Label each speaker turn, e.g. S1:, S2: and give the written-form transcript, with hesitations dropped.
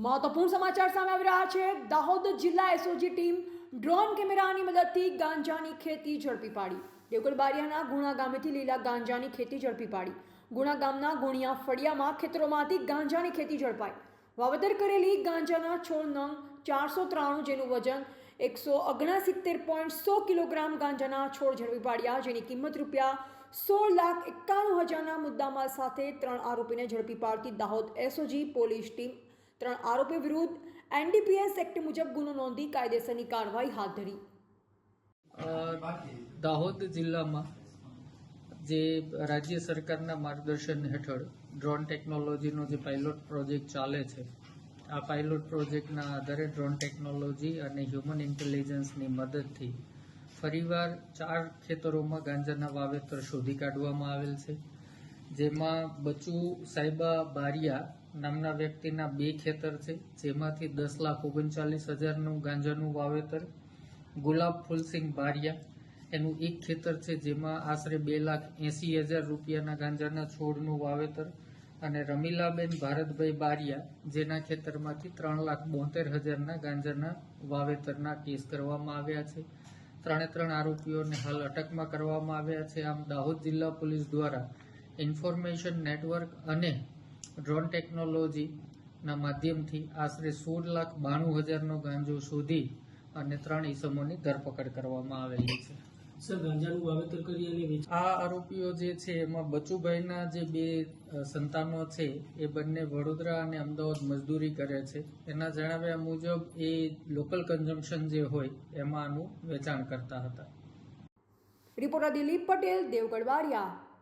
S1: મહત્વપૂર્ણ સમાચાર સામે આવી રહ્યા છે। દાહોદ જિલ્લા એસઓજી ટીમ ડ્રોન કેમેરાની મદદથી ગાંજાની ખેતી ઝડપી પાડી। દેવગઢ બારિયાના ગુણા ગામેથી લીલા ગાંજાની ખેતી ઝડપી પાડી। ગુણા ગામના ગુણિયા ફળિયામાં ખેતરોમાંથી ગાંજાની ખેતી ઝડપાઈ। વાવેતર કરેલી ગાંજાના છોડ નંગ 493 જેનું વજન 169.100 કિલોગ્રામ ગાંજાના છોડ ઝડપી પાડ્યા, જેની કિંમત ₹16,91,000ના મુદ્દામાલ સાથે 3 આરોપીને ઝડપી પાડતી દાહોદ એસઓજી પોલીસ ટીમ 3 આરોપી વિરુદ્ધ એનડીપીએસ એક્ટ મુજબ ગુનો નોંધી કાયદેસરની કાર્યવાહી હાથ ધરી।
S2: દાહોદ જિલ્લામાં જે રાજ્ય સરકારના માર્ગદર્શન હેઠળ ડ્રોન ટેકનોલોજીનો જે પાયલોટ પ્રોજેક્ટ ચાલે છે, આ પાયલોટ પ્રોજેક્ટના આધારે ડ્રોન ટેકનોલોજી અને હ્યુમન ઇન્ટેલિજન્સની મદદથી ફરીવાર 4 ખેતરોમાં ગાંજાના વાવેતર શોધી કાઢવામાં આવેલ છે, જેમાં બચુ સાહેબા બારિયા નામના વ્યક્તિના 2 ખેતર છે, જેમાંથી 10,39,000નું ગાંજાનું વાવેતર, ગુલાબ ફૂલસિંહ બારિયા એનું 1 ખેતર છે, જેમાં આશરે 2,80,000 રૂપિયાના ગાંજાના છોડનું વાવેતર, અને રમીલાબેન ભારતભાઈ બારિયા જેના ખેતરમાંથી 3,72,000ના ગાંજાના વાવેતરના કેસ કરવામાં આવ્યા છે। 3 આરોપીઓને હાલ અટકમાં કરવામાં આવ્યા છે। આમ દાહોદ જિલ્લા પોલીસ દ્વારા ઇન્ફોર્મેશન નેટવર્ક અને ડ્રોન ટેકનોલોજીના માધ્યમથી આશરે 16,92,000નો ગાંજો શોધી અને 3 ઈસમોની ધરપકડ કરવામાં આવેલી છે।
S3: સર, ગાંજાનું વાવેતર કરી અને
S2: આ આરોપીઓ જે છે એમાં બચુભાઈના જે 2 સંતાનો છે એ બંને વડોદરા અને અમદાવાદ મજદૂરી કરે છે। એના જણાવ્યા મુજબ એ લોકલ કન્ઝમ્પશન જે હોય એમાં આનું વેચાણ કરતા હતા।
S1: રિપોર્ટર દિલીપ પટેલ, દેવગઢ બારિયા।